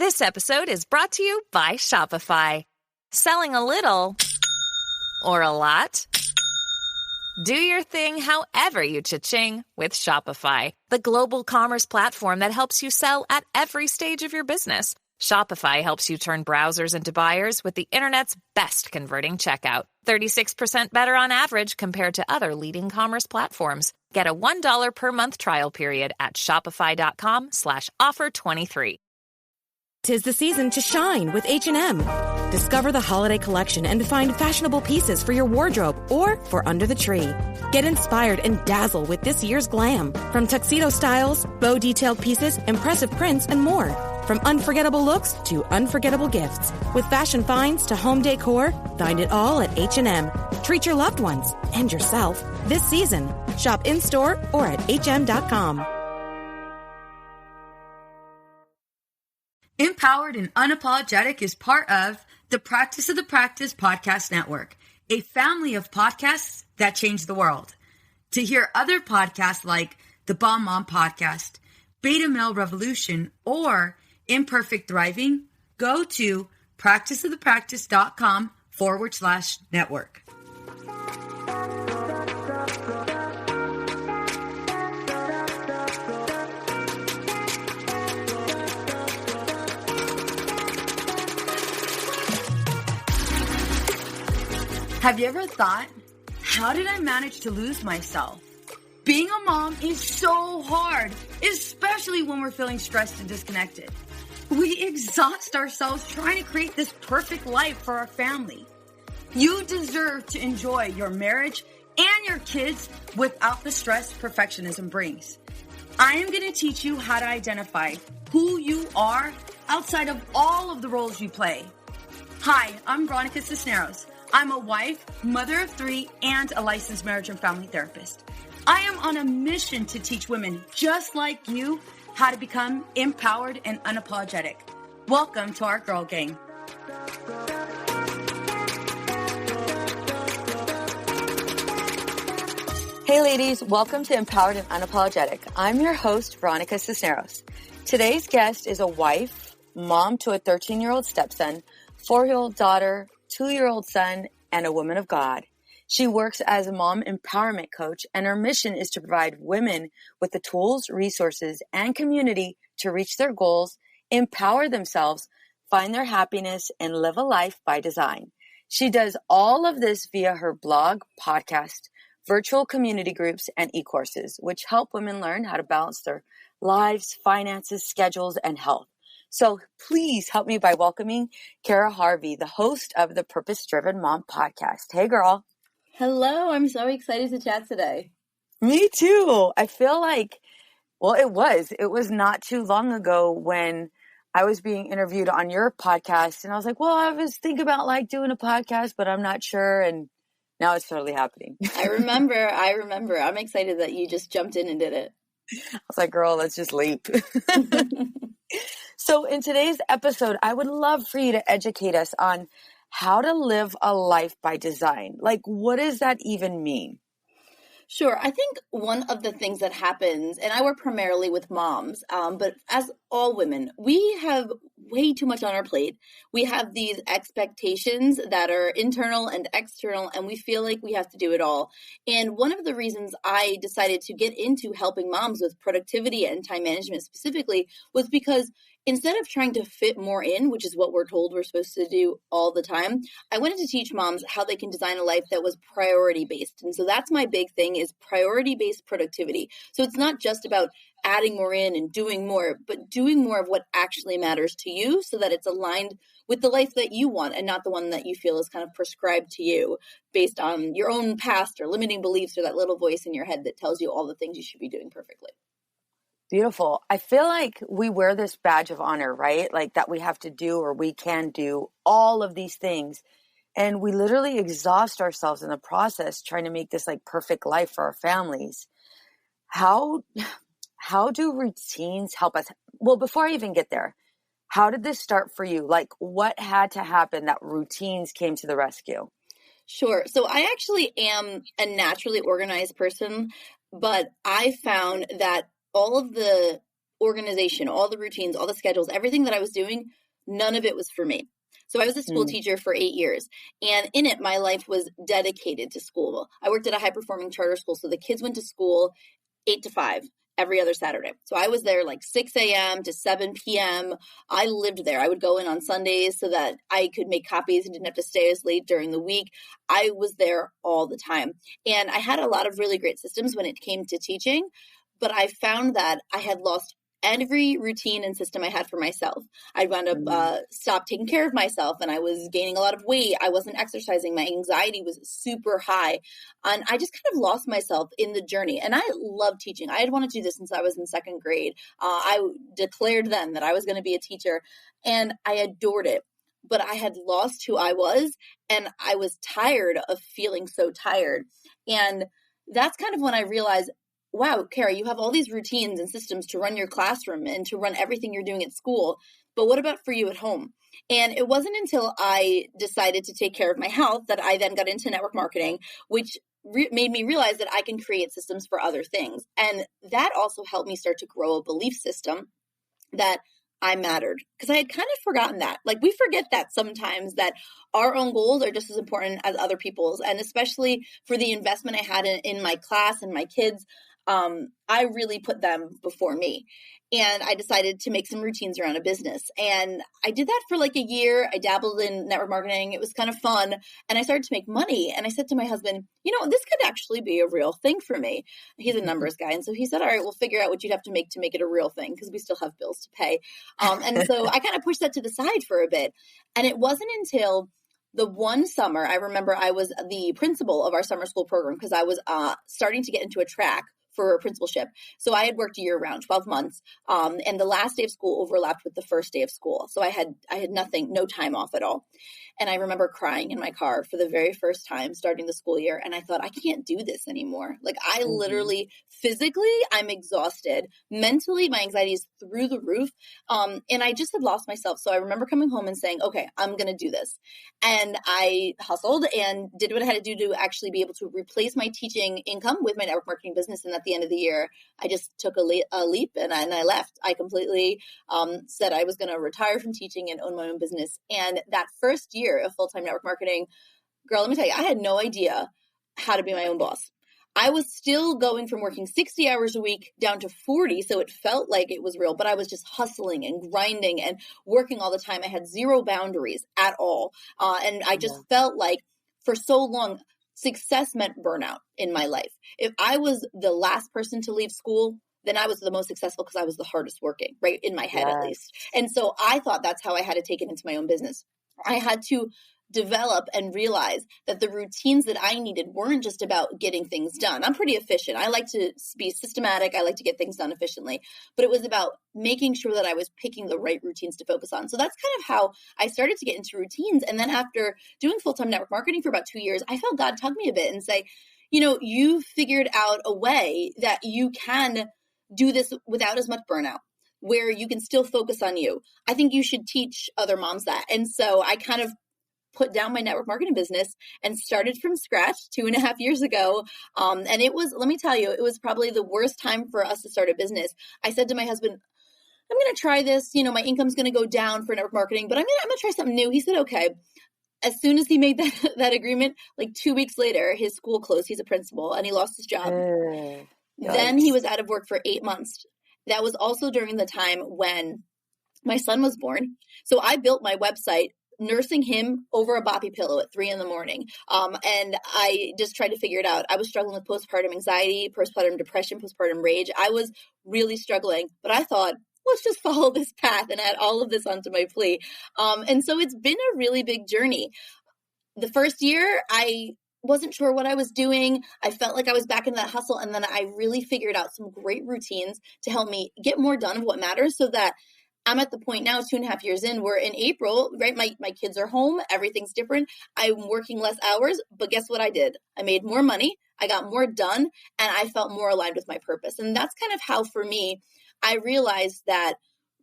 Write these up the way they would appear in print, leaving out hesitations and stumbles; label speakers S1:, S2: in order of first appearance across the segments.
S1: This episode is brought to you by Shopify. Selling a little or a lot? Do your thing however you cha-ching with Shopify, the global commerce platform that helps you sell at every stage of your business. Shopify helps you turn browsers into buyers with the internet's best converting checkout. 36% better on average compared to other leading commerce platforms. Get a $1 per month trial period at shopify.com/offer23.
S2: 'Tis the season to shine with H&M. Discover the holiday collection and find fashionable pieces for your wardrobe or for under the tree. Get inspired and dazzle with this year's glam. From tuxedo styles, bow detailed pieces, impressive prints, and more. From unforgettable looks to unforgettable gifts. With fashion finds to home decor, find it all at H&M. Treat your loved ones and yourself this season. Shop in-store or at hm.com.
S3: Empowered and Unapologetic is part of the Practice of the Practice Podcast Network, a family of podcasts that change the world. To hear other podcasts like the Bomb Mom Podcast, Beta Male Revolution, or Imperfect Thriving, go to practiceofthepractice.com/network. Have you ever thought, how did I manage to lose myself? Being a mom is so hard, especially when we're feeling stressed and disconnected. We exhaust ourselves trying to create this perfect life for our family. You deserve to enjoy your marriage and your kids without the stress perfectionism brings. I am going to teach you how to identify who you are outside of all of the roles you play. Hi, I'm Veronica Cisneros. I'm a wife, mother of 3, and a licensed marriage and family therapist. I am on a mission to teach women just like you how to become empowered and unapologetic. Welcome to our Girl Gang. Hey ladies, welcome to Empowered and Unapologetic. I'm your host, Veronica Cisneros. Today's guest is a wife, mom to a 13-year-old stepson, 4-year-old daughter, 2-year-old son, and a woman of God. She works as a mom empowerment coach, and her mission is to provide women with the tools, resources, and community to reach their goals, empower themselves, find their happiness, and live a life by design. She does all of this via her blog, podcast, virtual community groups, and e-courses, which help women learn how to balance their lives, finances, schedules, and health. So please help me by welcoming Kara Harvey, the host of the Purpose Driven Mom podcast. Hey, girl.
S4: Hello. I'm so excited to chat today.
S3: Me too. I feel like, well, it was not too long ago when I was being interviewed on your podcast, and I was like, well, I was thinking about like doing a podcast, but I'm not sure. And now it's totally happening.
S4: I remember. I'm excited that you just jumped in and did it.
S3: I was like, girl, let's just leap. So in today's episode, I would love for you to educate us on how to live a life by design. Like, what does that even mean?
S4: Sure. I think one of the things that happens, and I work primarily with moms, but as all women, we have way too much on our plate. We have these expectations that are internal and external, and we feel like we have to do it all. And one of the reasons I decided to get into helping moms with productivity and time management specifically was because instead of trying to fit more in, which is what we're told we're supposed to do all the time, I wanted to teach moms how they can design a life that was priority-based. And so that's my big thing is priority-based productivity. So it's not just about adding more in and doing more, but doing more of what actually matters to you so that it's aligned with the life that you want and not the one that you feel is kind of prescribed to you based on your own past or limiting beliefs or that little voice in your head that tells you all the things you should be doing perfectly.
S3: Beautiful. I feel like we wear this badge of honor, right? Like that we have to do or we can do all of these things. And we literally exhaust ourselves in the process trying to make this like perfect life for our families. How do routines help us? Well, before I even get there, how did this start for you? Like what had to happen that routines came to the rescue?
S4: Sure. So I actually am a naturally organized person, but I found that all of the organization, all the routines, all the schedules, everything that I was doing, none of it was for me. So I was a school teacher for 8 years, and in it, my life was dedicated to school. I worked at a high-performing charter school, so the kids went to school 8 to 5 every other Saturday. So I was there like 6 a.m. to 7 p.m. I lived there. I would go in on Sundays so that I could make copies and didn't have to stay as late during the week. I was there all the time. And I had a lot of really great systems when it came to teaching, but I found that I had lost every routine and system I had for myself. I wound up stopped taking care of myself, and I was gaining a lot of weight. I wasn't exercising. My anxiety was super high, and I just kind of lost myself in the journey. And I love teaching. I had wanted to do this since I was in second grade. I declared then that I was going to be a teacher, and I adored it. But I had lost who I was, and I was tired of feeling so tired. And that's kind of when I realized, wow, Kara, you have all these routines and systems to run your classroom and to run everything you're doing at school. But what about for you at home? And it wasn't until I decided to take care of my health that I then got into network marketing, which made me realize that I can create systems for other things. And that also helped me start to grow a belief system that I mattered, because I had kind of forgotten that. Like, we forget that sometimes, that our own goals are just as important as other people's. And especially for the investment I had in my class and my kids, I really put them before me. And I decided to make some routines around a business. And I did that for like a year. I dabbled in network marketing. It was kind of fun. And I started to make money. And I said to my husband, this could actually be a real thing for me. He's a numbers guy. And so he said, all right, we'll figure out what you'd have to make it a real thing, because we still have bills to pay. And so I kind of pushed that to the side for a bit. And it wasn't until the one summer, I remember I was the principal of our summer school program, because I was starting to get into a track for principalship. So I had worked year round, 12 months. And the last day of school overlapped with the first day of school. So I had nothing, no time off at all. And I remember crying in my car for the very first time starting the school year. And I thought, I can't do this anymore. Like, I literally, physically, I'm exhausted. Mentally, my anxiety is through the roof. And I just had lost myself. So I remember coming home and saying, okay, I'm going to do this. And I hustled and did what I had to do to actually be able to replace my teaching income with my network marketing business. And at the end of the year, I just took a leap and I left. I completely said I was going to retire from teaching and own my own business. And that first year of full-time network marketing, girl, let me tell you, I had no idea how to be my own boss. I was still going from working 60 hours a week down to 40. So it felt like it was real, but I was just hustling and grinding and working all the time. I had zero boundaries at all. And I just felt like for so long, success meant burnout in my life. If I was the last person to leave school, then I was the most successful because I was the hardest working, right? In my head, at least. And so I thought that's how I had to take it into my own business. I had to develop and realize that the routines that I needed weren't just about getting things done. I'm pretty efficient. I like to be systematic. I like to get things done efficiently, but it was about making sure that I was picking the right routines to focus on. So that's kind of how I started to get into routines. And then after doing full-time network marketing for about 2 years, I felt God tug me a bit and say, you figured out a way that you can do this without as much burnout, where you can still focus on you. I think you should teach other moms that. And so I kind of put down my network marketing business and started from scratch 2.5 years ago. And it was, let me tell you, it was probably the worst time for us to start a business. I said to my husband, I'm going to try this. My income's going to go down for network marketing, but I'm going to try something new. He said, okay. As soon as he made that agreement, like 2 weeks later, his school closed. He's a principal and he lost his job. Then he was out of work for 8 months. That was also during the time when my son was born. So I built my website nursing him over a boppy pillow at 3 a.m. And I just tried to figure it out. I was struggling with postpartum anxiety, postpartum depression, postpartum rage. I was really struggling, but I thought, let's just follow this path and add all of this onto my plate. And so it's been a really big journey. The first year, I wasn't sure what I was doing. I felt like I was back in that hustle. And then I really figured out some great routines to help me get more done of what matters, so that I'm at the point now, 2.5 years in, where in April, right, my kids are home, everything's different. I'm working less hours, but guess what I did? I made more money, I got more done, and I felt more aligned with my purpose. And that's kind of how, for me, I realized that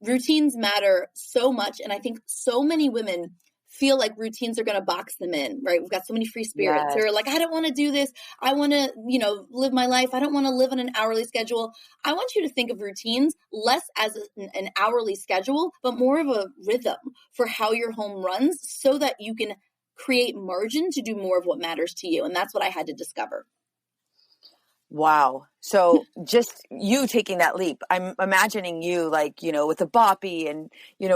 S4: routines matter so much. And I think so many women feel like routines are going to box them in, right? We've got so many free spirits
S3: Yes.
S4: who are like, I don't want to do this. I want to, live my life. I don't want to live on an hourly schedule. I want you to think of routines less as an hourly schedule, but more of a rhythm for how your home runs so that you can create margin to do more of what matters to you. And that's what I had to discover.
S3: Wow. So just you taking that leap, I'm imagining you like, with a boppy and,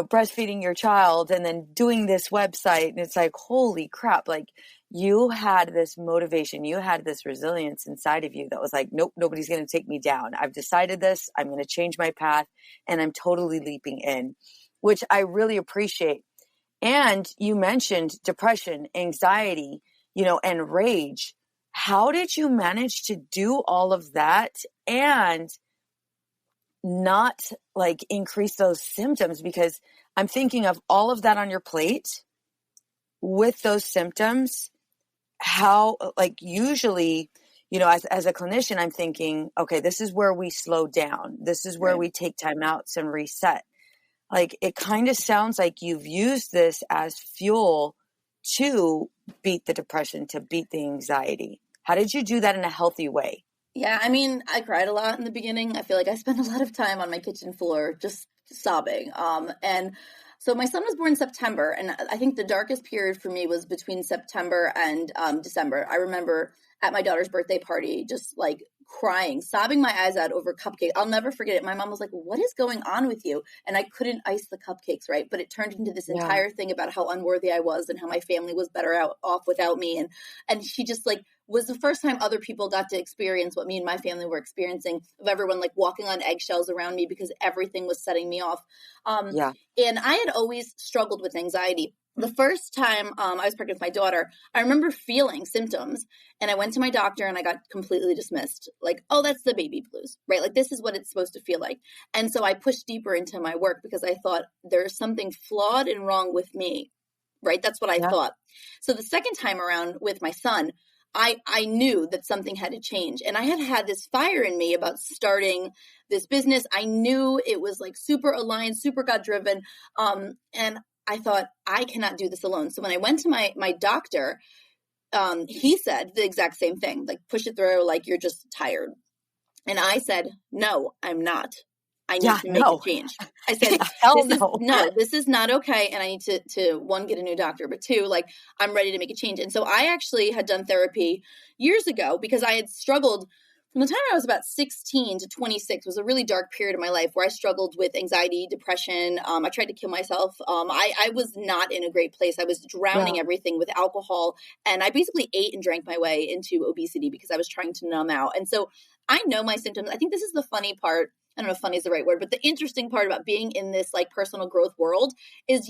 S3: breastfeeding your child and then doing this website. And it's like, holy crap. Like you had this motivation, you had this resilience inside of you that was like, nope, nobody's going to take me down. I've decided this, I'm going to change my path and I'm totally leaping in, which I really appreciate. And you mentioned depression, anxiety, and rage. How did you manage to do all of that and not like increase those symptoms? Because I'm thinking of all of that on your plate with those symptoms, how like usually, as a clinician, I'm thinking, okay, this is where we slow down. This is where we take time outs and reset. Like it kind of sounds like you've used this as fuel to beat the depression, to beat the anxiety. How did you do that in a healthy way?
S4: Yeah, I mean, I cried a lot in the beginning. I feel like I spent a lot of time on my kitchen floor just sobbing. And so my son was born in September, and I think the darkest period for me was between September and December. I remember at my daughter's birthday party, just like crying, sobbing my eyes out over cupcakes. I'll never forget it. My mom was like, what is going on with you? And I couldn't ice the cupcakes, right? But it turned into this entire thing about how unworthy I was and how my family was better off without me. And she just like was the first time other people got to experience what me and my family were experiencing, of everyone like walking on eggshells around me because everything was setting me off. And I had always struggled with anxiety. The first time I was pregnant with my daughter, I remember feeling symptoms and I went to my doctor and I got completely dismissed. Like, oh, that's the baby blues, right? Like this is what it's supposed to feel like. And so I pushed deeper into my work because I thought there's something flawed and wrong with me, right? That's what I thought. So the second time around with my son, I knew that something had to change. And I had this fire in me about starting this business. I knew it was like super aligned, super God driven. And I thought, I cannot do this alone. So when I went to my doctor, he said the exact same thing, like push it through, like you're just tired. And I said, no, I'm not. I need to make a change. I said, this is not okay. And I need to one, get a new doctor, but two, like I'm ready to make a change. And so I actually had done therapy years ago because I had struggled from the time I was about 16 to 26 was a really dark period of my life where I struggled with anxiety, depression. I tried to kill myself. I was not in a great place. I was drowning everything with alcohol. And I basically ate and drank my way into obesity because I was trying to numb out. And so I know my symptoms. I think this is the funny part. I don't know if funny is the right word, but the interesting part about being in this like personal growth world is,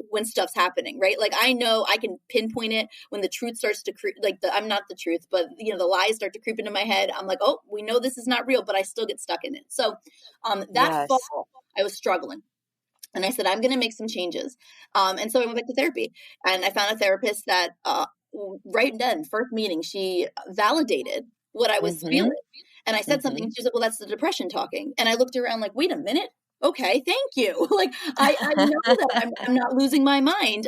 S4: when stuff's happening, right? Like I know I can pinpoint it when the truth starts to I'm not the truth, but the lies start to creep into my head. I'm like, oh, we know this is not real, but I still get stuck in it. So that fall I was struggling. And I said, I'm going to make some changes. And so I went back to therapy and I found a therapist that right then, first meeting, she validated what I was feeling. And I said something, and she was like, well, that's the depression talking. And I looked around like, wait a minute. Okay, thank you. Like, I know that I'm not losing my mind.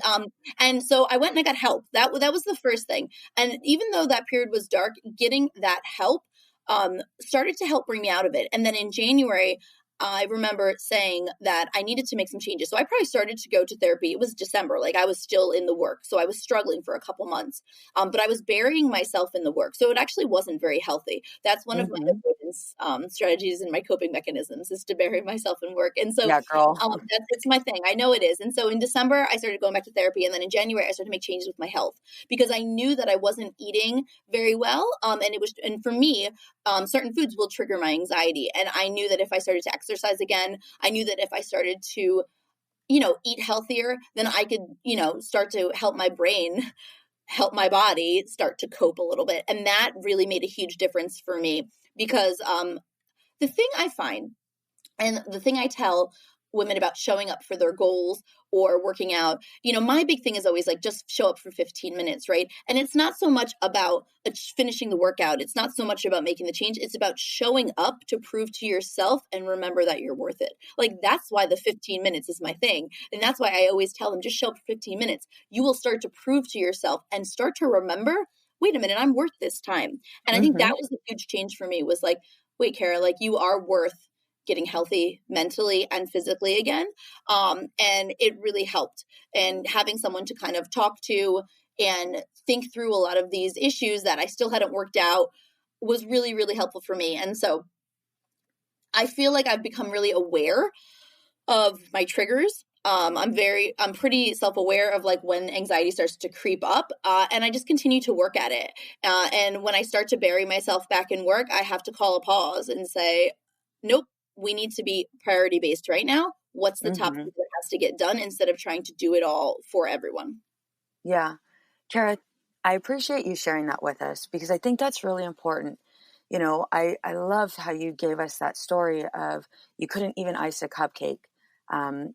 S4: And so I went and I got help. That was the first thing. And even though that period was dark, getting that help started to help bring me out of it. And then in January, I remember saying that I needed to make some changes. So I probably started to go to therapy. It was December. Like I was still in the work. So I was struggling for a couple months, but I was burying myself in the work. So it actually wasn't very healthy. That's one of my avoidance strategies and my coping mechanisms is to bury myself in work. And so it's my thing. I know it is. And so in December, I started going back to therapy. And then in January, I started to make changes with my health because I knew that I wasn't eating very well. And for me, certain foods will trigger my anxiety. And I knew that if I started to exercise again, I knew that if I started to, eat healthier, then I could, start to help my brain, help my body start to cope a little bit. And that really made a huge difference for me because the thing I find and the thing I tell women about showing up for their goals or working out, my big thing is always like, just show up for 15 minutes, right? And it's not so much about finishing the workout. It's not so much about making the change. It's about showing up to prove to yourself and remember that you're worth it. Like, that's why the 15 minutes is my thing. And that's why I always tell them, just show up for 15 minutes. You will start to prove to yourself and start to remember, wait a minute, I'm worth this time. And I think that was a huge change for me, was like, wait, Kara, like, you are worth getting healthy mentally and physically again. And it really helped. And having someone to kind of talk to and think through a lot of these issues that I still hadn't worked out was really, really helpful for me. And so I feel like I've become really aware of my triggers. I'm pretty self-aware of like when anxiety starts to creep up, and I just continue to work at it. And when I start to bury myself back in work, I have to call a pause and say, nope, we need to be priority based right now. What's the top thing that has to get done, instead of trying to do it all for everyone?
S3: Yeah. Kara, I appreciate you sharing that with us, because I think that's really important. I love how you gave us that story of you couldn't even ice a cupcake, and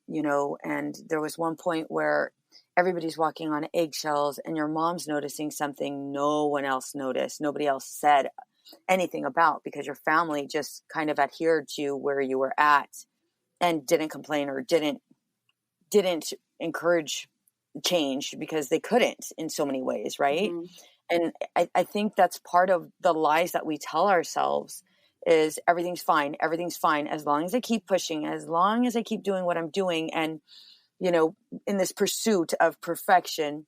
S3: there was one point where everybody's walking on eggshells and your mom's noticing something no one else noticed. Nobody else said anything about, because your family just kind of adhered to where you were at and didn't complain or didn't encourage change, because they couldn't in so many ways, right? And I think that's part of the lies that we tell ourselves, is everything's fine as long as I keep pushing, as long as I keep doing what I'm doing. And in this pursuit of perfection,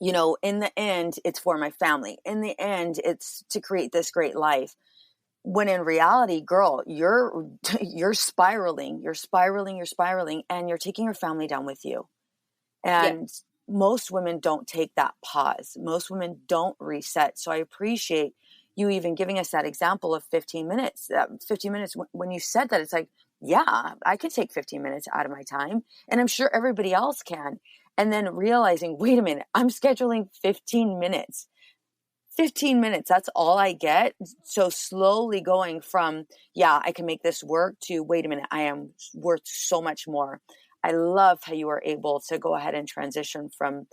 S3: in the end, it's for my family. In the end, it's to create this great life. When in reality, girl, you're spiraling, and you're taking your family down with you. And most women don't take that pause. Most women don't reset. So I appreciate you even giving us that example of 15 minutes. 15 minutes, when you said that, it's like, yeah, I can take 15 minutes out of my time, and I'm sure everybody else can. And then realizing, wait a minute, I'm scheduling 15 minutes. 15 minutes, that's all I get. So slowly going from, yeah, I can make this work, to, wait a minute, I am worth so much more. I love how you were able to go ahead and transition from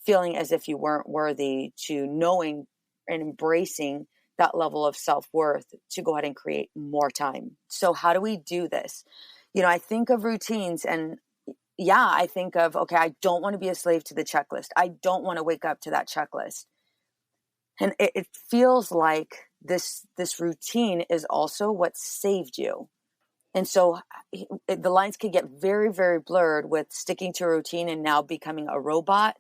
S3: feeling as if you weren't worthy to knowing and embracing that level of self-worth to go ahead and create more time. So how do we do this? I think of routines, and I think of, okay, I don't want to be a slave to the checklist. I don't want to wake up to that checklist. And it feels like this routine is also what saved you. And so the lines can get very, very blurred with sticking to a routine and now becoming a robot,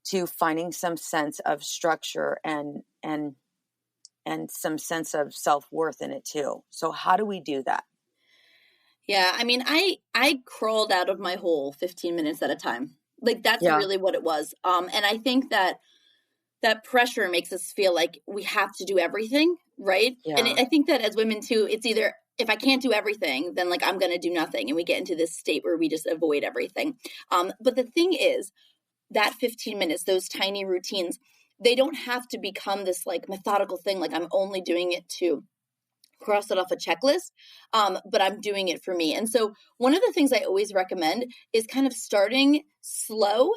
S3: to finding some sense of structure and some sense of self-worth in it too. So how do we do that?
S4: Yeah, I mean, I crawled out of my hole 15 minutes at a time. Like, that's really what it was. And I think that pressure makes us feel like we have to do everything, right? Yeah. And I think that as women too, it's either, if I can't do everything, then like I'm going to do nothing. And we get into this state where we just avoid everything. But the thing is that 15 minutes, those tiny routines, they don't have to become this like methodical thing. Like, I'm only doing it to cross it off a checklist, but I'm doing it for me. And so one of the things I always recommend is kind of starting slow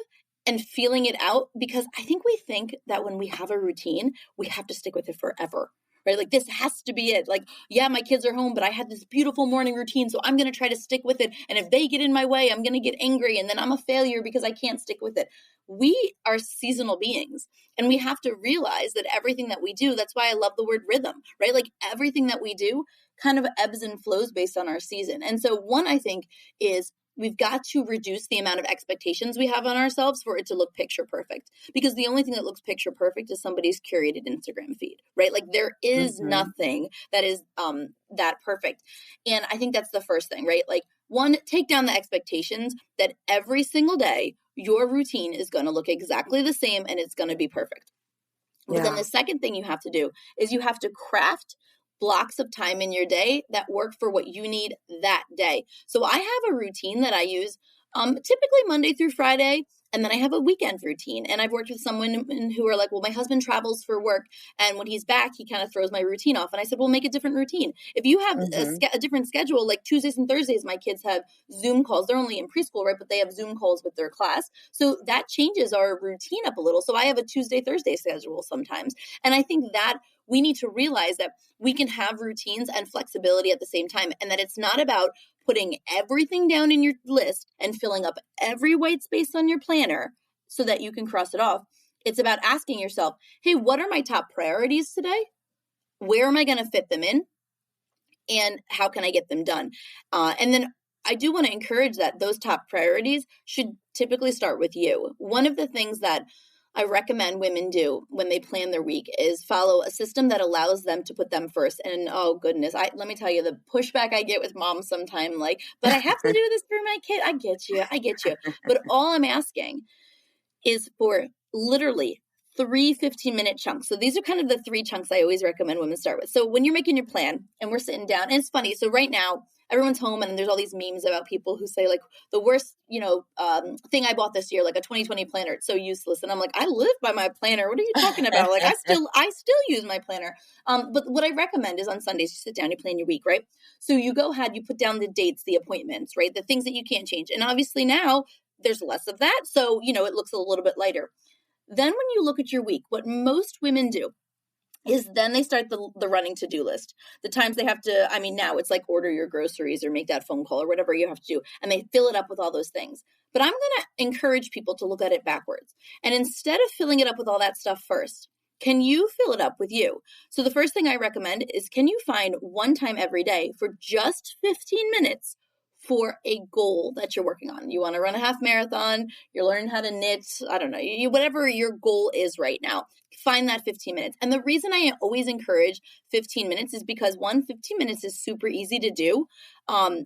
S4: and feeling it out, because I think we think that when we have a routine, we have to stick with it forever, right? Like, this has to be it. Like, yeah, my kids are home, but I had this beautiful morning routine, so I'm going to try to stick with it. And if they get in my way, I'm going to get angry, and then I'm a failure because I can't stick with it. We are seasonal beings, and we have to realize that everything that we do, that's why I love the word rhythm, right? Like, everything that we do kind of ebbs and flows based on our season. And so one, I think, is we've got to reduce the amount of expectations we have on ourselves for it to look picture perfect, because the only thing that looks picture perfect is somebody's curated Instagram feed, right? Like, there is nothing that is that perfect. And I think that's the first thing, right? Like, one, take down the expectations that every single day your routine is going to look exactly the same and it's going to be perfect. But then the second thing you have to do is you have to craft blocks of time in your day that work for what you need that day. So I have a routine that I use typically Monday through Friday. And then I have a weekend routine. And I've worked with someone who are like, well, my husband travels for work, and when he's back, he kind of throws my routine off. And I said, well, make a different routine. If you have a different schedule, like Tuesdays and Thursdays, my kids have Zoom calls. They're only in preschool, right? But they have Zoom calls with their class. So that changes our routine up a little. So I have a Tuesday, Thursday schedule sometimes. And I think that we need to realize that we can have routines and flexibility at the same time, and that it's not about putting everything down in your list and filling up every white space on your planner so that you can cross it off. It's about asking yourself, hey, what are my top priorities today? Where am I going to fit them in? And how can I get them done? And then I do want to encourage that those top priorities should typically start with you. One of the things that I recommend women do when they plan their week is follow a system that allows them to put them first. And oh goodness, let me tell you the pushback I get with moms sometimes, like, but I have to do this for my kid. I get you. But all I'm asking is for literally 3 15-minute chunks. So these are kind of the 3 chunks I always recommend women start with. So when you're making your plan and we're sitting down, and it's funny. So right now, everyone's home and there's all these memes about people who say like the worst, thing I bought this year, like a 2020 planner. It's so useless. And I'm like, I live by my planner. What are you talking about? Like I still use my planner. But what I recommend is on Sundays, you sit down, you plan your week, right? So you go ahead, you put down the dates, the appointments, right? The things that you can't change. And obviously now there's less of that. So, it looks a little bit lighter. Then when you look at your week, what most women do is then they start the running to-do list. The times they have to, now it's like order your groceries or make that phone call or whatever you have to do. And they fill it up with all those things. But I'm going to encourage people to look at it backwards. And instead of filling it up with all that stuff first, can you fill it up with you? So the first thing I recommend is, can you find one time every day for just 15 minutes for a goal that you're working on? You want to run a half marathon, you're learning how to knit, I don't know, whatever your goal is right now, find that 15 minutes. And the reason I always encourage 15 minutes is because 15 minutes is super easy to do.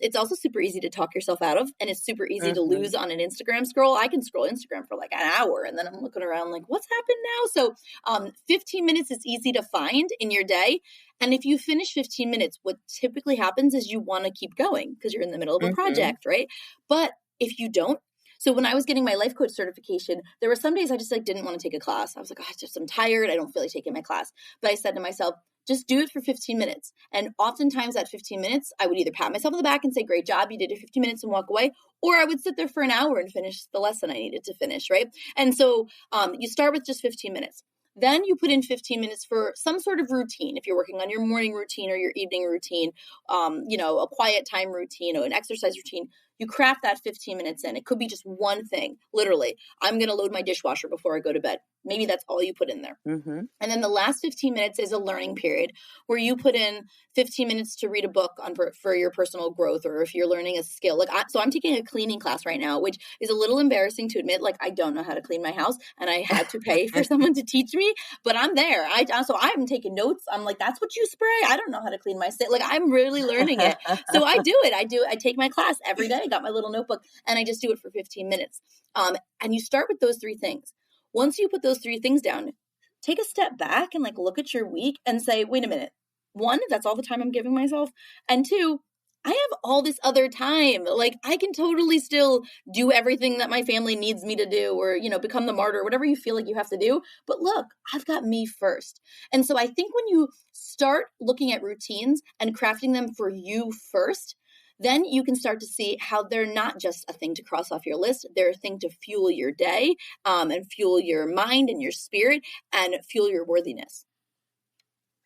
S4: It's also super easy to talk yourself out of, and it's super easy to lose on an Instagram scroll. I can scroll Instagram for like an hour and then I'm looking around like, what's happened now? So 15 minutes is easy to find in your day. And if you finish 15 minutes, what typically happens is you want to keep going because you're in the middle of a project, right? But if you don't, so when I was getting my life coach certification, there were some days I just didn't want to take a class. I was like, I'm tired. I don't feel like taking my class. But I said to myself, just do it for 15 minutes. And oftentimes at 15 minutes, I would either pat myself on the back and say, great job, you did your 15 minutes and walk away. Or I would sit there for an hour and finish the lesson I needed to finish, right? And so you start with just 15 minutes. Then you put in 15 minutes for some sort of routine. If you're working on your morning routine or your evening routine, a quiet time routine or an exercise routine, you craft that 15 minutes in. It could be just one thing. Literally, I'm going to load my dishwasher before I go to bed. Maybe that's all you put in there. And then the last 15 minutes is a learning period where you put in 15 minutes to read a book for your personal growth, or if you're learning a skill. So I'm taking a cleaning class right now, which is a little embarrassing to admit. Like, I don't know how to clean my house, and I had to pay for someone to teach me, but I'm there. So I'm taking notes. I'm like, that's what you spray? I don't know how to clean my sink. Like, I'm really learning it. So I do it. I take my class every day. I got my little notebook, and I just do it for 15 minutes. And you start with those 3 things. Once you put those 3 things down, take a step back and look at your week and say, wait a minute. 1, that's all the time I'm giving myself. And 2, I have all this other time. Like, I can totally still do everything that my family needs me to do, or, become the martyr, whatever you feel like you have to do. But look, I've got me first. And so I think when you start looking at routines and crafting them for you first, then you can start to see how they're not just a thing to cross off your list. They're a thing to fuel your day, and fuel your mind and your spirit, and fuel your worthiness.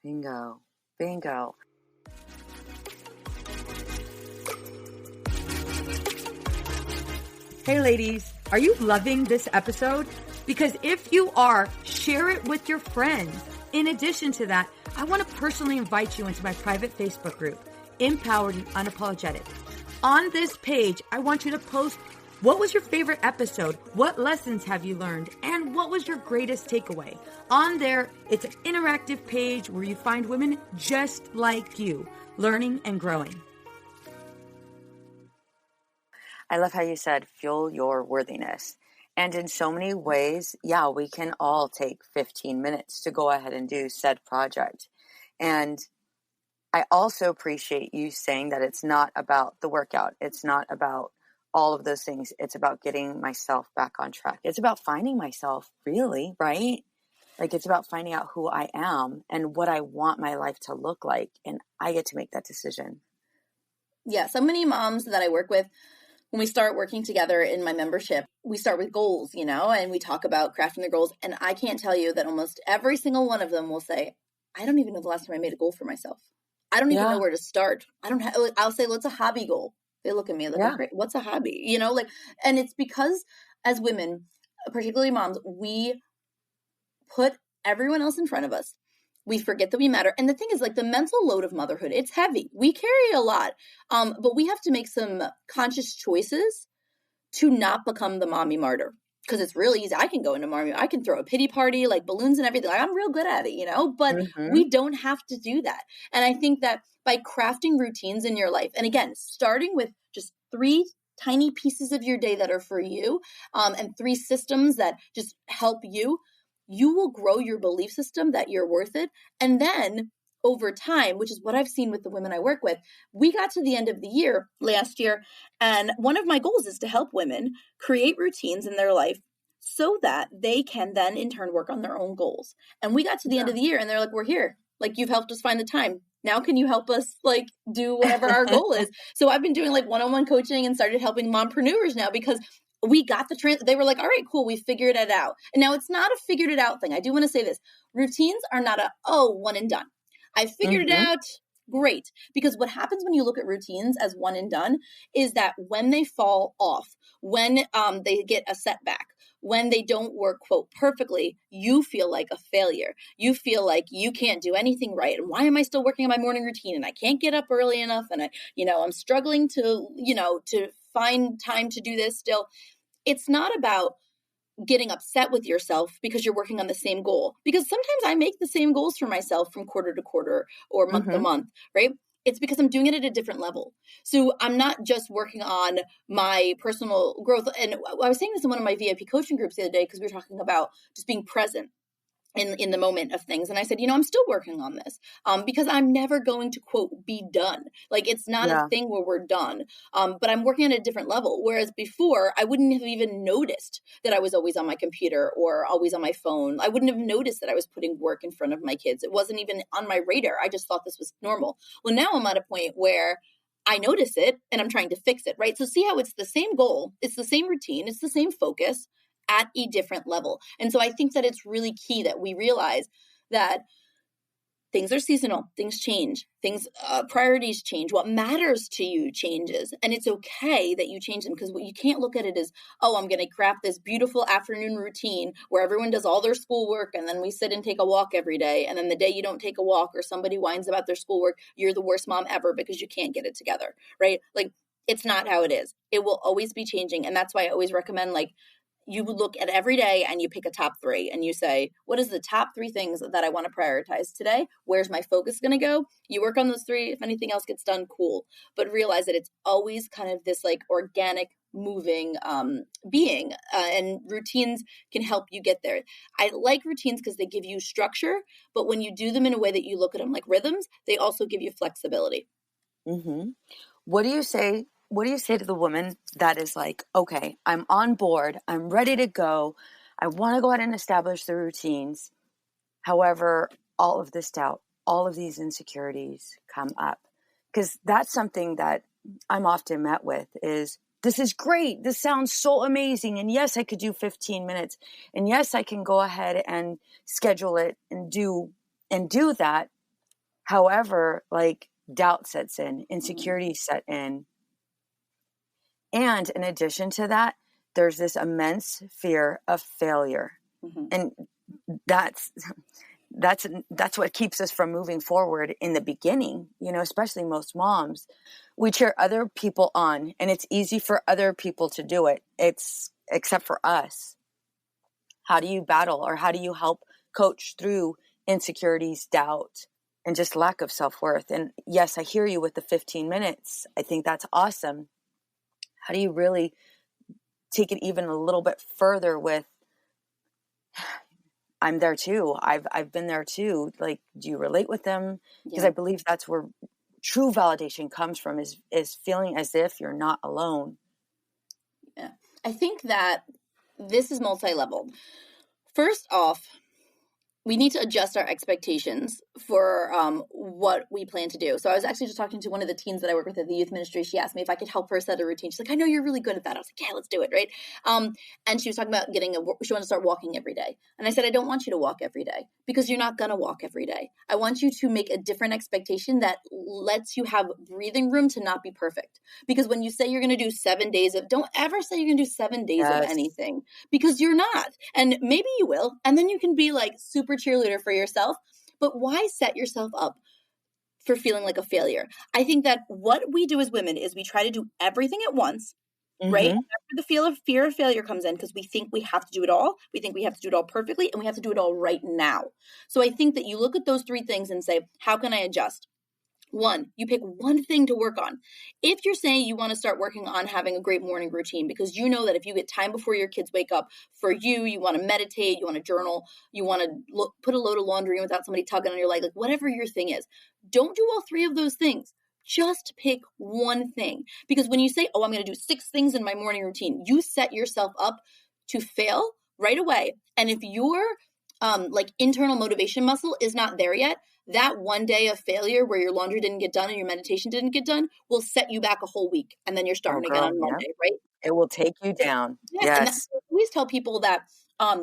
S3: Bingo.
S5: Hey ladies, are you loving this episode? Because if you are, share it with your friends. In addition to that, I want to personally invite you into my private Facebook group, Empowered and Unapologetic. On this page, I want you to post what was your favorite episode, what lessons have you learned, and what was your greatest takeaway. On there, it's an interactive page where you find women just like you, learning and growing.
S3: I love how you said, fuel your worthiness. And in so many ways, we can all take 15 minutes to go ahead and do said project. And I also appreciate you saying that it's not about the workout. It's not about all of those things. It's about getting myself back on track. It's about finding myself, really, right? Like, it's about finding out who I am and what I want my life to look like. And I get to make that decision.
S4: Yeah. So many moms that I work with, when we start working together in my membership, we start with goals, and we talk about crafting their goals. And I can't tell you that almost every single one of them will say, I don't even know the last time I made a goal for myself. I don't even know where to start. I'll say, well, it's a hobby goal. They look at me like, great, what's a hobby? And it's because as women, particularly moms, we put everyone else in front of us. We forget that we matter. And the thing is, like, the mental load of motherhood, it's heavy. We carry a lot. But we have to make some conscious choices to not become the mommy martyr. Because it's really easy. I can go into mommy. I can throw a pity party, like balloons and everything. I'm real good at it, but we don't have to do that. And I think that by crafting routines in your life, and again, starting with just 3 tiny pieces of your day that are for you, and 3 systems that just help you, you will grow your belief system that you're worth it. And then over time, which is what I've seen with the women I work with, we got to the end of the year last year. And one of my goals is to help women create routines in their life so that they can then in turn work on their own goals. And we got to the end of the year and they're like, we're here. Like, you've helped us find the time. Now can you help us like do whatever our goal is? So I've been doing like one-on-one coaching and started helping mompreneurs now because we got they were like, all right, cool. We figured it out. And now it's not a figured it out thing. I do want to say this. Routines are not one and done. I figured it out. Great. Because what happens when you look at routines as one and done is that when they fall off, when they get a setback, when they don't work, quote, perfectly, you feel like a failure. You feel like you can't do anything right. And why am I still working on my morning routine? And I can't get up early enough. And I'm struggling to find time to do this still. It's not about getting upset with yourself because you're working on the same goal. Because sometimes I make the same goals for myself from quarter to quarter or month to month, right? It's because I'm doing it at a different level. So I'm not just working on my personal growth. And I was saying this in one of my VIP coaching groups the other day because we were talking about just being present in the moment of things. And I said, I'm still working on this because I'm never going to, quote, be done. Like, it's not a thing where we're done, but I'm working at a different level. Whereas before, I wouldn't have even noticed that I was always on my computer or always on my phone. I wouldn't have noticed that I was putting work in front of my kids. It wasn't even on my radar. I just thought this was normal. Well, now I'm at a point where I notice it and I'm trying to fix it, right? So see how it's the same goal, it's the same routine, it's the same focus, at a different level. And so I think that it's really key that we realize that things are seasonal, things change, priorities change. What matters to you changes. And it's okay that you change them because what you can't look at it as, I'm going to craft this beautiful afternoon routine where everyone does all their schoolwork and then we sit and take a walk every day. And then the day you don't take a walk or somebody whines about their schoolwork, you're the worst mom ever because you can't get it together, right? Like, it's not how it is. It will always be changing. And that's why I always recommend, like, you look at every day and you pick a top 3 and you say, what is the top 3 things that I want to prioritize today? Where's my focus going to go? You work on those 3. If anything else gets done, cool. But realize that it's always kind of this like organic moving being and routines can help you get there. I like routines because they give you structure, but when you do them in a way that you look at them like rhythms, they also give you flexibility.
S3: Mm-hmm. What do you say to the woman that is like, okay, I'm on board, I'm ready to go, I want to go ahead and establish the routines. However, all of this doubt, all of these insecurities come up. Because that's something that I'm often met with is, this is great, this sounds so amazing, and yes, I could do 15 minutes, and yes, I can go ahead and schedule it and do that. However, like, doubt sets in, insecurity set in. And in addition to that, there's this immense fear of failure. Mm-hmm. And that's what keeps us from moving forward in the beginning, especially most moms. We cheer other people on, and it's easy for other people to do it. Except for us. How do you battle, or how do you help coach through insecurities, doubt, and just lack of self-worth? And yes, I hear you with the 15 minutes. I think that's awesome. How do you really take it even a little bit further with, I'm there too. I've been there too. Like, do you relate with them? Because I believe that's where true validation comes from, is feeling as if you're not alone.
S4: I think that this is multi-level. First off, we need to adjust our expectations for what we plan to do. So I was actually just talking to one of the teens that I work with at the youth ministry. She asked me if I could help her set a routine. She's like, I know you're really good at that. I was like, yeah, let's do it, right? And she was talking about she wanted to start walking every day. And I said, I don't want you to walk every day because you're not going to walk every day. I want you to make a different expectation that lets you have breathing room to not be perfect. Because when you say you're going to do 7 days don't ever say you're going to do 7 days of anything, because you're not. And maybe you will. And then you can be like super cheerleader for yourself. But why set yourself up for feeling like a failure? I think that what we do as women is we try to do everything at once, right? And after the fear of failure comes in, because we think we have to do it all. We think we have to do it all perfectly, and we have to do it all right now. So I think that you look at those three things and say, how can I adjust? One, you pick one thing to work on. If you're saying you want to start working on having a great morning routine, because you know that if you get time before your kids wake up, for you want to meditate, you want to journal, you want to put a load of laundry in without somebody tugging on your leg, like whatever your thing is, don't do all three of those things. Just pick one thing. Because when you say, oh, I'm going to do 6 things in my morning routine, you set yourself up to fail right away. And if your internal motivation muscle is not there yet, that one day of failure where your laundry didn't get done and your meditation didn't get done will set you back a whole week. And then you're starting again on Monday, right?
S3: It will take you down.
S4: Yes. And I always tell people that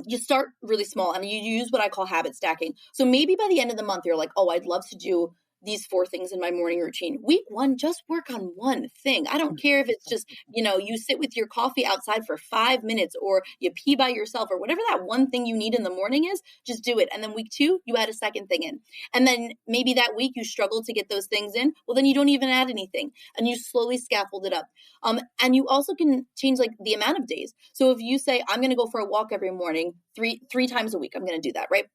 S4: you start really small and you use what I call habit stacking. So maybe by the end of the month, you're like, oh, I'd love to do these 4 things in my morning routine. Week 1, just work on one thing. I don't care if it's just, you sit with your coffee outside for 5 minutes or you pee by yourself or whatever that one thing you need in the morning is, just do it. And then week 2, you add a second thing in. And then maybe that week you struggle to get those things in. Well, then you don't even add anything and you slowly scaffold it up. And you also can change like the amount of days. So if you say, I'm going to go for a walk every morning, three times a week, I'm going to do that, right?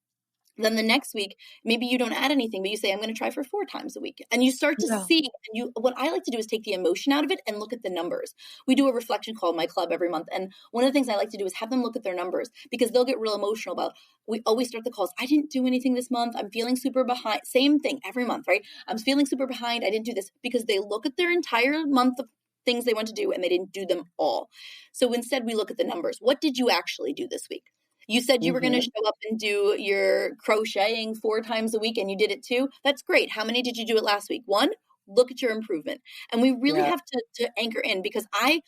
S4: Then the next week, maybe you don't add anything, but you say, I'm going to try for 4 times a week. And you start to see, what I like to do is take the emotion out of it and look at the numbers. We do a reflection call in my club every month. And one of the things I like to do is have them look at their numbers because they'll get real emotional about, we always start the calls. I didn't do anything this month. I'm feeling super behind. Same thing every month, right? I'm feeling super behind. I didn't do this because they look at their entire month of things they want to do and they didn't do them all. So instead we look at the numbers. What did you actually do this week? You said you were going to show up and do your crocheting 4 times a week and you did it 2. That's great. How many did you do it last week? 1. Look at your improvement. And we really have to anchor in because I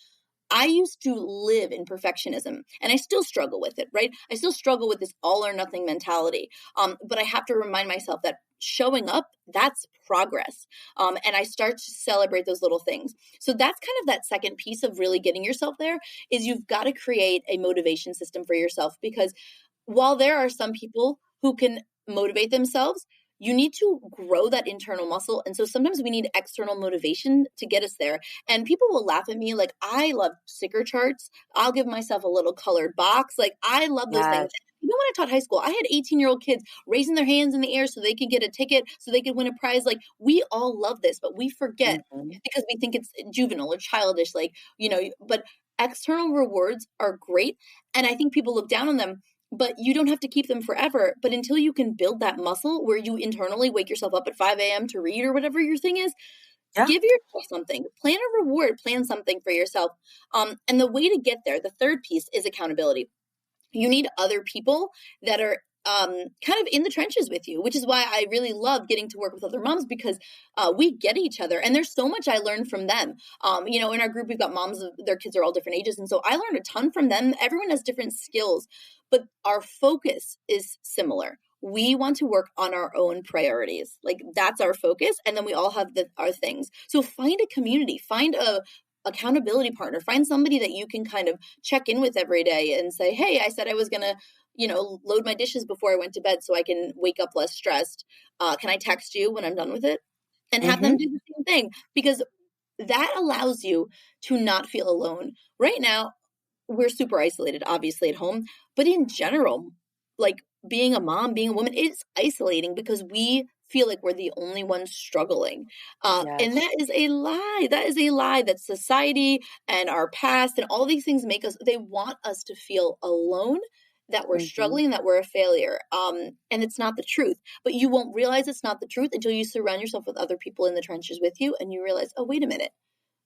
S4: used to live in perfectionism and I still struggle with it, right? I still struggle with this all or nothing mentality. But I have to remind myself that showing up, that's progress. And I start to celebrate those little things. So that's kind of that second piece of really getting yourself there is you've got to create a motivation system for yourself because while there are some people who can motivate themselves, you need to grow that internal muscle. And so sometimes we need external motivation to get us there. And people will laugh at me like, I love sticker charts. I'll give myself a little colored box. Like I love those things. When I taught high school, I had 18-year-old kids raising their hands in the air so they could get a ticket, so they could win a prize. Like we all love this, but we forget because we think it's juvenile or childish, but external rewards are great. And I think people look down on them, but you don't have to keep them forever. But until you can build that muscle where you internally wake yourself up at 5 a.m. to read or whatever your thing is, give yourself something, plan a reward, plan something for yourself. And the way to get there, the third piece is accountability. You need other people that are kind of in the trenches with you, which is why I really love getting to work with other moms because we get each other and there's so much I learned from them. In our group, we've got moms, their kids are all different ages. And so I learned a ton from them. Everyone has different skills, but our focus is similar. We want to work on our own priorities. Like that's our focus. And then we all have our things. So find a community, find a accountability partner, find somebody that you can kind of check in with every day and say, hey, I said I was going to, load my dishes before I went to bed so I can wake up less stressed. Can I text you when I'm done with it? And have them do the same thing because that allows you to not feel alone. Right now, we're super isolated, obviously at home, but in general, like being a mom, being a woman, it's isolating because we feel like we're the only ones struggling. And that is a lie. That is a lie that society and our past and all these things they want us to feel alone, that we're struggling, that we're a failure. And it's not the truth, but you won't realize it's not the truth until you surround yourself with other people in the trenches with you and you realize, oh, wait a minute.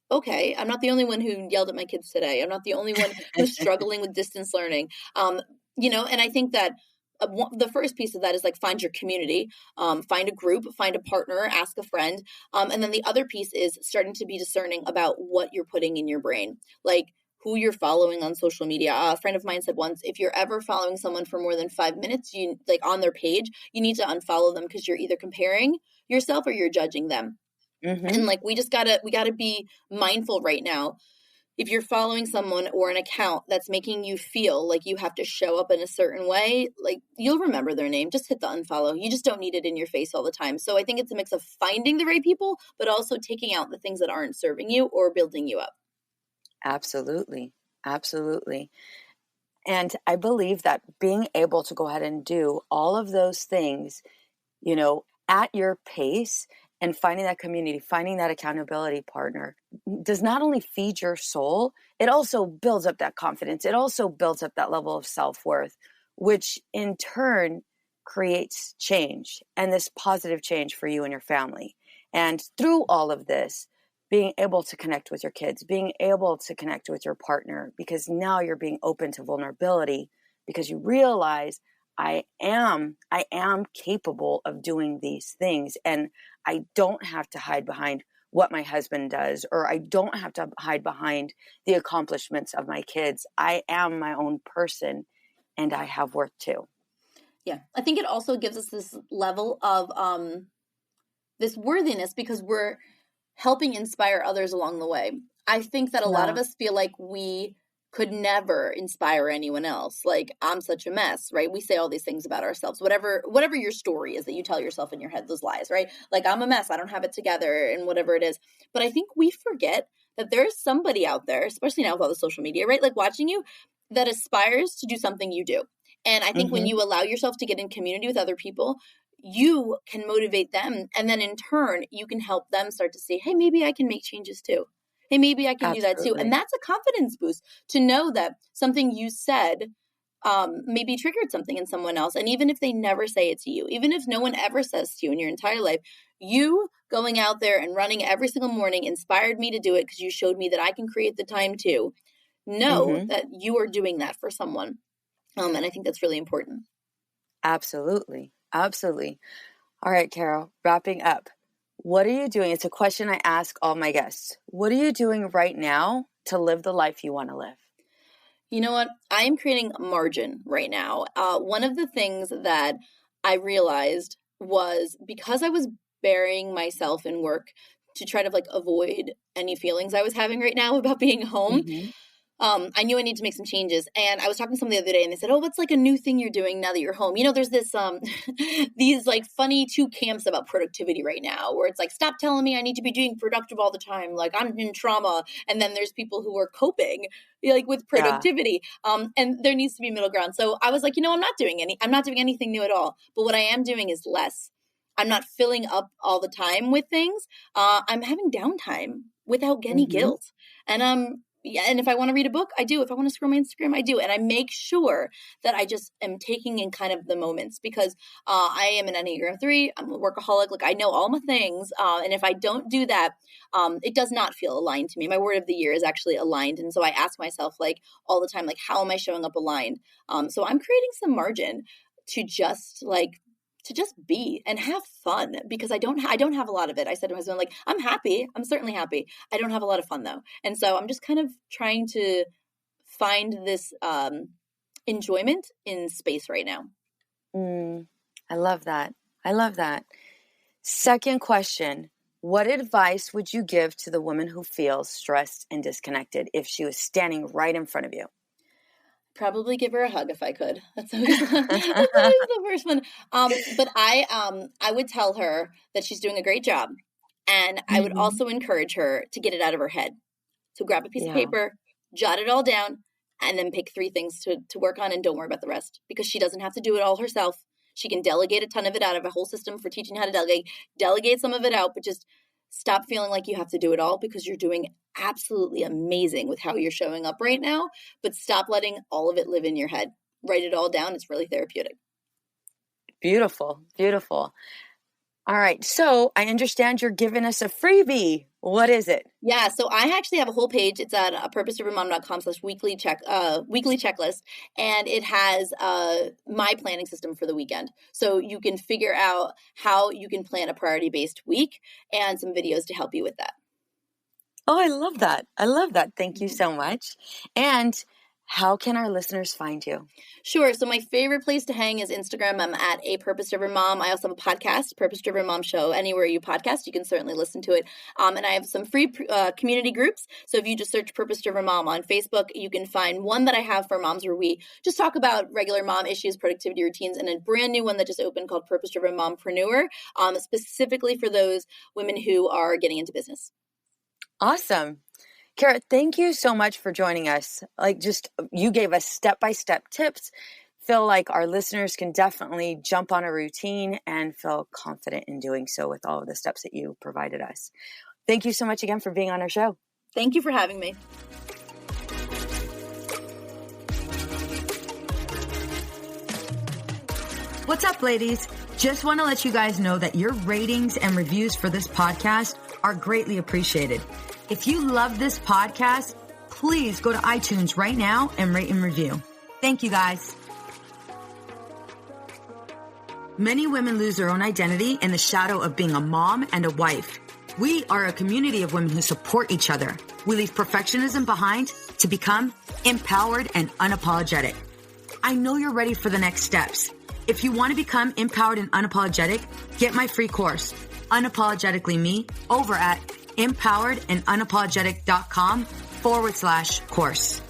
S4: okay, I'm not the only one who yelled at my kids today. I'm not the only one who's struggling with distance learning. And I think that the first piece of that is like find your community, find a group, find a partner, ask a friend. And then the other piece is starting to be discerning about what you're putting in your brain, like who you're following on social media. A friend of mine said once, if you're ever following someone for more than 5 minutes, you like on their page, you need to unfollow them because you're either comparing yourself or you're judging them. And like we gotta be mindful right now. If you're following someone or an account that's making you feel like you have to show up in a certain way, like you'll remember their name, just hit the unfollow. You just don't need it in your face all the time. So I think it's a mix of finding the right people, but also taking out the things that aren't serving you or building you up.
S3: Absolutely. Absolutely. And I believe that being able to go ahead and do all of those things, at your pace and finding that community, finding that accountability partner does not only feed your soul, it also builds up that confidence. It also builds up that level of self-worth, which in turn creates change and this positive change for you and your family. And through all of this, being able to connect with your kids, being able to connect with your partner, because now you're being open to vulnerability because you realize I am capable of doing these things, and I don't have to hide behind what my husband does, or I don't have to hide behind the accomplishments of my kids. I am my own person and I have worth too.
S4: Yeah. I think it also gives us this level of this worthiness because we're helping inspire others along the way. I think that a lot of us feel like we could never inspire anyone else. Like, I'm such a mess, right? We say all these things about ourselves, whatever your story is that you tell yourself in your head, those lies, right? Like, I'm a mess, I don't have it together, and whatever it is. But I think we forget that there's somebody out there, especially now with all the social media, right? Like watching you, that aspires to do something you do. And I think when you allow yourself to get in community with other people, you can motivate them. And then in turn, you can help them start to say, hey, maybe I can make changes too. Hey, maybe I can do that too. And that's a confidence boost to know that something you said maybe triggered something in someone else. And even if they never say it to you, even if no one ever says to you in your entire life, you going out there and running every single morning inspired me to do it because you showed me that I can create the time too. Know that you are doing that for someone. And I think that's really important.
S3: Absolutely. Absolutely. All right, Carol, wrapping up. What are you doing? It's a question I ask all my guests. What are you doing right now to live the life you want to live?
S4: You know what? I am creating margin right now. One of the things that I realized was because I was burying myself in work to try to like avoid any feelings I was having right now about being home. I knew I needed to make some changes. And I was talking to someone the other day and they said, oh, what's like a new thing you're doing now that you're home? There's this, these like funny two camps about productivity right now where it's like, stop telling me I need to be doing productive all the time. Like I'm in trauma. And then there's people who are coping like with productivity. And there needs to be middle ground. So I was like, I'm not doing anything new at all. But what I am doing is less. I'm not filling up all the time with things. I'm having downtime without any guilt. And and if I want to read a book, I do. If I want to scroll my Instagram, I do. And I make sure that I just am taking in kind of the moments because I am an Enneagram 3. I'm a workaholic. Like I know all my things. And if I don't do that, it does not feel aligned to me. My word of the year is actually aligned. And so I ask myself like all the time, like, how am I showing up aligned? So I'm creating some margin to just be and have fun because I don't have a lot of it. I said to my husband, like, I'm happy. I'm certainly happy. I don't have a lot of fun though. And so I'm just kind of trying to find this enjoyment in space right now.
S3: I love that. Second question. What advice would you give to the woman who feels stressed and disconnected if she was standing right in front of you?
S4: Probably give her a hug if I could. That's always the first one. But I would tell her that she's doing a great job. And I would also encourage her to get it out of her head. So grab a piece of paper, jot it all down, and then pick 3 things to work on and don't worry about the rest. Because she doesn't have to do it all herself. She can delegate a ton of it out of a whole system for teaching how to delegate. Delegate some of it out, but just stop feeling like you have to do it all because you're doing absolutely amazing with how you're showing up right now, but stop letting all of it live in your head. Write it all down. It's really therapeutic.
S3: Beautiful. Beautiful. All right. So I understand you're giving us a freebie. What is it?
S4: Yeah, so I actually have a whole page. It's at purposedrivenmom.com/weekly checklist, and it has my planning system for the weekend. So you can figure out how you can plan a priority-based week and some videos to help you with that.
S3: Oh, I love that. I love that. Thank you so much. And how can our listeners find you?
S4: Sure. So my favorite place to hang is Instagram. I'm at A Purpose Driven Mom. I also have a podcast, Purpose Driven Mom Show. Anywhere you podcast, you can certainly listen to it. And I have some free community groups. So if you just search Purpose Driven Mom on Facebook, you can find one that I have for moms where we just talk about regular mom issues, productivity routines, and a brand new one that just opened called Purpose Driven Mompreneur, specifically for those women who are getting into business.
S3: Awesome. Kara, thank you so much for joining us. You gave us step-by-step tips. Feel like our listeners can definitely jump on a routine and feel confident in doing so with all of the steps that you provided us. Thank you so much again for being on our show.
S4: Thank you for having me.
S5: What's up, ladies? Just want to let you guys know that your ratings and reviews for this podcast are greatly appreciated. If you love this podcast, please go to iTunes right now and rate and review. Thank you, guys. Many women lose their own identity in the shadow of being a mom and a wife. We are a community of women who support each other. We leave perfectionism behind to become empowered and unapologetic. I know you're ready for the next steps. If you want to become empowered and unapologetic, get my free course, Unapologetically Me, over at empoweredandunapologetic.com/course.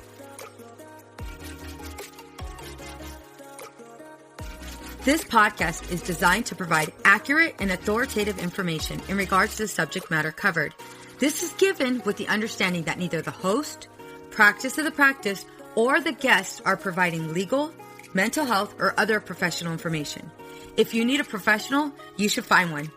S5: This podcast is designed to provide accurate and authoritative information in regards to the subject matter covered. This is given with the understanding that neither the host, practice of the practice, or the guests are providing legal, mental health, or other professional information. If you need a professional, you should find one.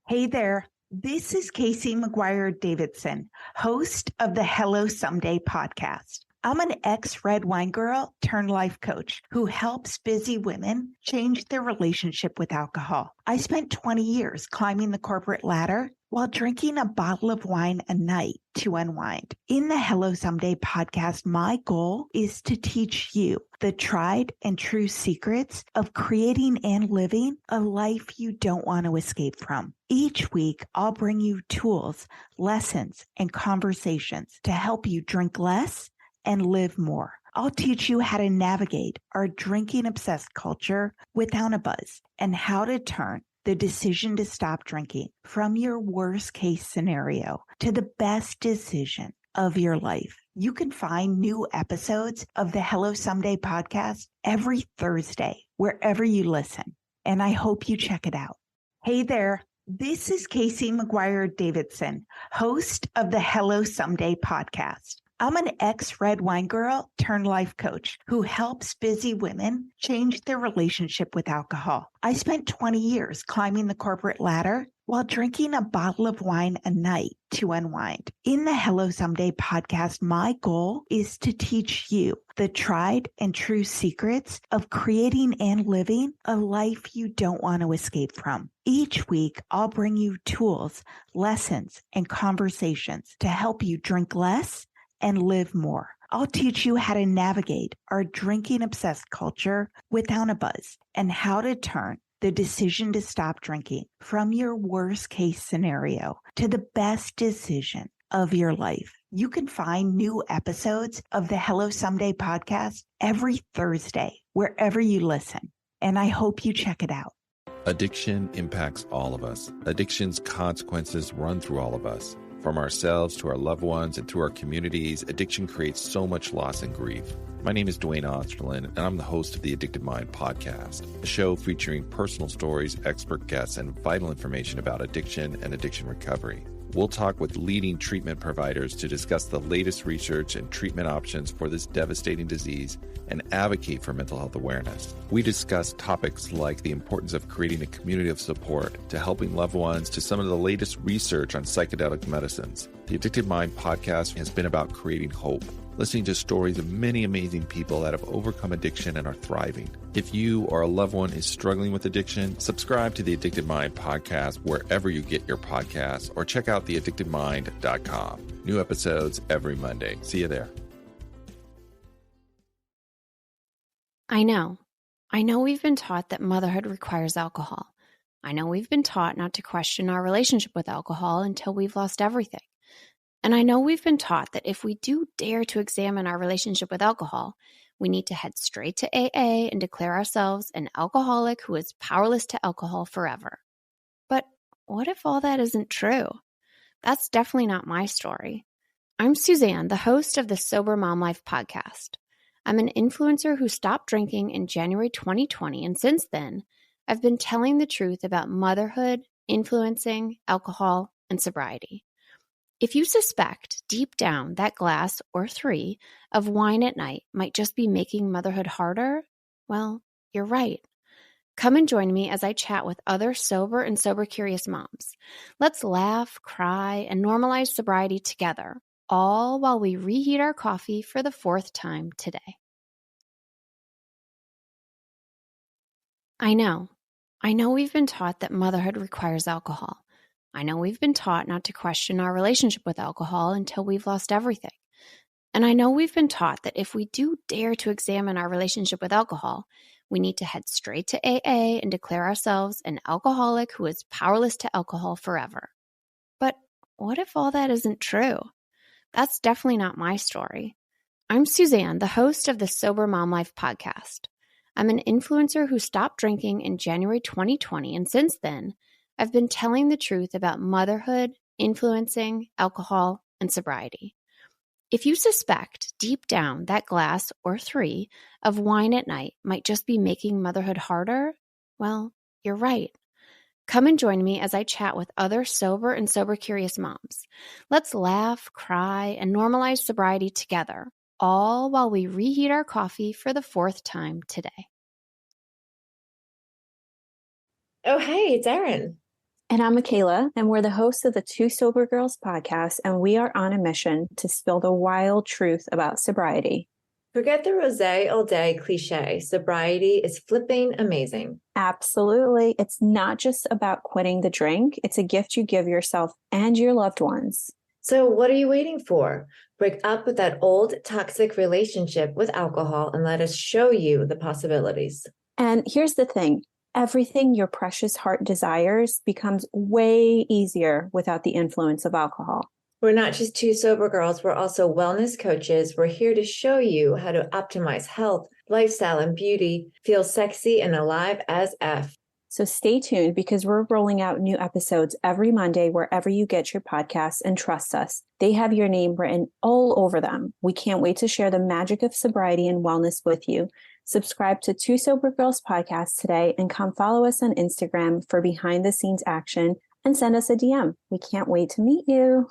S6: Hey there, this is Casey McGuire Davidson, host of the Hello Someday podcast. I'm an ex-red wine girl turned life coach who helps busy women change their relationship with alcohol. I spent 20 years climbing the corporate ladder while drinking a bottle of wine a night to unwind. In the Hello Someday podcast, my goal is to teach you the tried and true secrets of creating and living a life you don't want to escape from. Each week, I'll bring you tools, lessons, and conversations to help you drink less and live more. I'll teach you how to navigate our drinking-obsessed culture without a buzz and how to turn the decision to stop drinking from your worst-case scenario to the best decision of your life. You can find new episodes of the Hello Someday podcast every Thursday, wherever you listen, and I hope you check it out. Hey there, this is Casey McGuire Davidson, host of the Hello Someday podcast. I'm an ex-red wine girl turned life coach who helps busy women change their relationship with alcohol. I spent 20 years climbing the corporate ladder while drinking a bottle of wine a night to unwind. In the Hello Someday podcast, my goal is to teach you the tried and true secrets of creating and living a life you don't want to escape from. Each week, I'll bring you tools, lessons, and conversations to help you drink less and live more. I'll teach you how to navigate our drinking-obsessed culture without a buzz and how to turn the decision to stop drinking from your worst-case scenario to the best decision of your life. You can find new episodes of the Hello Someday podcast every Thursday, wherever you listen, and I hope you check it out.
S7: Addiction impacts all of us. Addiction's consequences run through all of us. From ourselves to our loved ones and through our communities, addiction creates so much loss and grief. My name is Dwayne Osterlin, and I'm the host of the Addicted Mind podcast, a show featuring personal stories, expert guests, and vital information about addiction and addiction recovery. We'll talk with leading treatment providers to discuss the latest research and treatment options for this devastating disease and advocate for mental health awareness. We discuss topics like the importance of creating a community of support to helping loved ones to some of the latest research on psychedelic medicines. The Addicted Mind podcast has been about creating hope. listening to stories of many amazing people that have overcome addiction and are thriving. If you or a loved one is struggling with addiction, subscribe to the Addicted Mind podcast wherever you get your podcasts, or check out theaddictedmind.com. New episodes every Monday. See you there.
S8: I know we've been taught that motherhood requires alcohol. I know we've been taught not to question our relationship with alcohol until we've lost everything. And I know we've been taught that if we do dare to examine our relationship with alcohol, we need to head straight to AA and declare ourselves an alcoholic who is powerless to alcohol forever. But what if all that isn't true? That's definitely not my story. I'm Suzanne, the host of the Sober Mom Life podcast. I'm an influencer who stopped drinking in January 2020, and since then, I've been telling the truth about motherhood, influencing, alcohol, and sobriety. If you suspect deep down that glass or 3 of wine at night might just be making motherhood harder, well, you're right. Come and join me as I chat with other sober and sober-curious moms. Let's laugh, cry, and normalize sobriety together, all while we reheat our coffee for the 4th time today. I know we've been taught that motherhood requires alcohol. I know we've been taught not to question our relationship with alcohol until we've lost everything. And I know we've been taught that if we do dare to examine our relationship with alcohol, we need to head straight to AA and declare ourselves an alcoholic who is powerless to alcohol forever. But what if all that isn't true? That's definitely not my story. I'm Suzanne, the host of the Sober Mom Life podcast. I'm an influencer who stopped drinking in January 2020, and since then, I've been telling the truth about motherhood, influencing, alcohol, and sobriety. If you suspect deep down that glass or 3 of wine at night might just be making motherhood harder, well, you're right. Come and join me as I chat with other sober and sober-curious moms. Let's laugh, cry, and normalize sobriety together, all while we reheat our coffee for the 4th time today.
S9: Oh, hey, it's Erin.
S10: And I'm Michaela, and we're the hosts of the Two Sober Girls podcast, and we are on a mission to spill the wild truth about sobriety.
S9: Forget the rosé all day cliche. Sobriety is flipping amazing.
S10: Absolutely. It's not just about quitting the drink. It's a gift you give yourself and your loved ones.
S9: So what are you waiting for? Break up with that old toxic relationship with alcohol and let us show you the possibilities.
S10: And here's the thing. Everything your precious heart desires becomes way easier without the influence of alcohol.
S9: We're not just two sober girls. We're also wellness coaches. We're here to show you how to optimize health, lifestyle, and beauty, feel sexy and alive as F.
S10: So stay tuned because we're rolling out new episodes every Monday wherever you get your podcasts, and trust us, they have your name written all over them. We can't wait to share the magic of sobriety and wellness with you. Subscribe to Two Sober Girls podcast today and come follow us on Instagram for behind the scenes action and send us a DM. We can't wait to meet you.